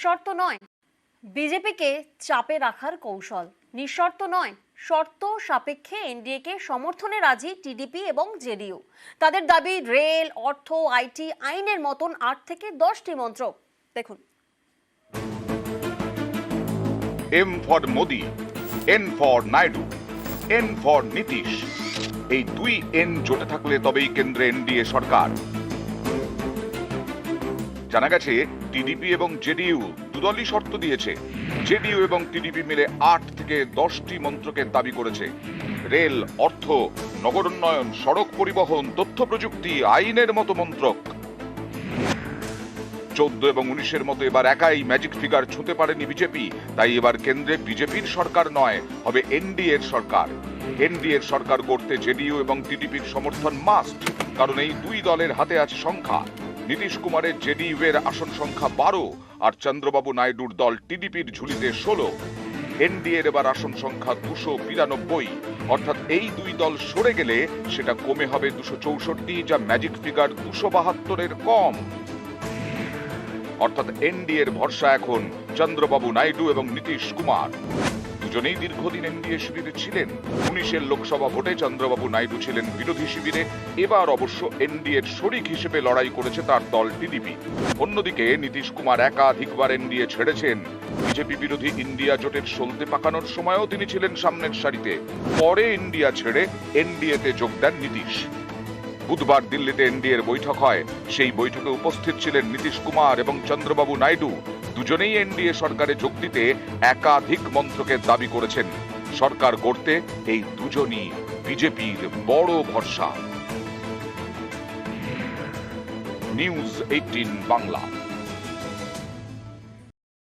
শর্ত নয়, বিজেপিকে চাপে রাখার কৌশল। নিঃশর্ত নয়, শর্ত সাপেক্ষে এনডিএকে সমর্থনে রাজি টিডিপি এবং জেডিইউ। তাদের দাবি রেল, অর্থ, আইটি, আইনের মতন 8 থেকে 10টি মন্ত্রক। দেখুন। M for Modi, N for Naidu, N for Nitish. এই দুই এন জোটে থাকলে তবেই কেন্দ্রে এনডিএ সরকার। জানা গেছে টিডিপি এবং জেডিইউ দুদলই শর্ত দিয়েছে। জেডিইউ এবং টিডিপি মিলে 8 থেকে 10টি মন্ত্রকের দাবি করেছে। রেল, অর্থ, নগরোন্নয়ন, সড়ক পরিবহন, তথ্য প্রযুক্তি, আইনের মতো মন্ত্রক। 14 এবং 19-এর মতো এবার একাই ম্যাজিক ফিগার ছুঁতে পারেনি বিজেপি। তাই এবার কেন্দ্রে বিজেপির সরকার নয়, হবে এনডিএর সরকার। এনডিএর সরকার করতে জেডিইউ এবং টিডিপির সমর্থন মাস্ট, কারণ এই দুই দলের হাতে আছে সংখ্যা। নীতিশ কুমারের জেডিইউ এর আসন সংখ্যা 12 আর চন্দ্রবাবু নাইডুর দল টিডিপির ঝুলিতে 16। এনডিএর এবার আসন সংখ্যা 292, অর্থাৎ এই দুই দল সরে গেলে সেটা কমে হবে 264, যা ম্যাজিক ফিগার 272-এর কম। অর্থাৎ এনডিএর ভরসা এখন চন্দ্রবাবু নাইডু এবং নীতিশ কুমার। দুজনেই দীর্ঘদিন এনডিএ শিবিরে ছিলেন। 19-এর লোকসভা ভোটে চন্দ্রবাবু নাইডু ছিলেন বিরোধী শিবিরে। এবার অবশ্য এনডিএর শরিক হিসেবে লড়াই করেছে তার দল টিডিপি। অন্যদিকে নীতিশ কুমার একাধিকবার এনডিএ ছেড়েছেন। বিজেপি বিরোধী ইন্ডিয়া জোটের সলতে পাকানোর সময়ও তিনি ছিলেন সামনের সারিতে। পরে ইন্ডিয়া ছেড়ে এনডিএতে যোগ দেন নীতিশ। বুধবার দিল্লিতে এনডিএর বৈঠক হয়। সেই বৈঠকে উপস্থিত ছিলেন নীতিশ কুমার এবং চন্দ্রবাবু নাইডু। দুজনেই এনডিএ সরকারে যোগ দিতে একাধিক মন্ত্রকের দাবি করেছেন। সরকার গড়তে এই দুজনই বিজেপির বড় ভরসা। নিউজ 18 বাংলা।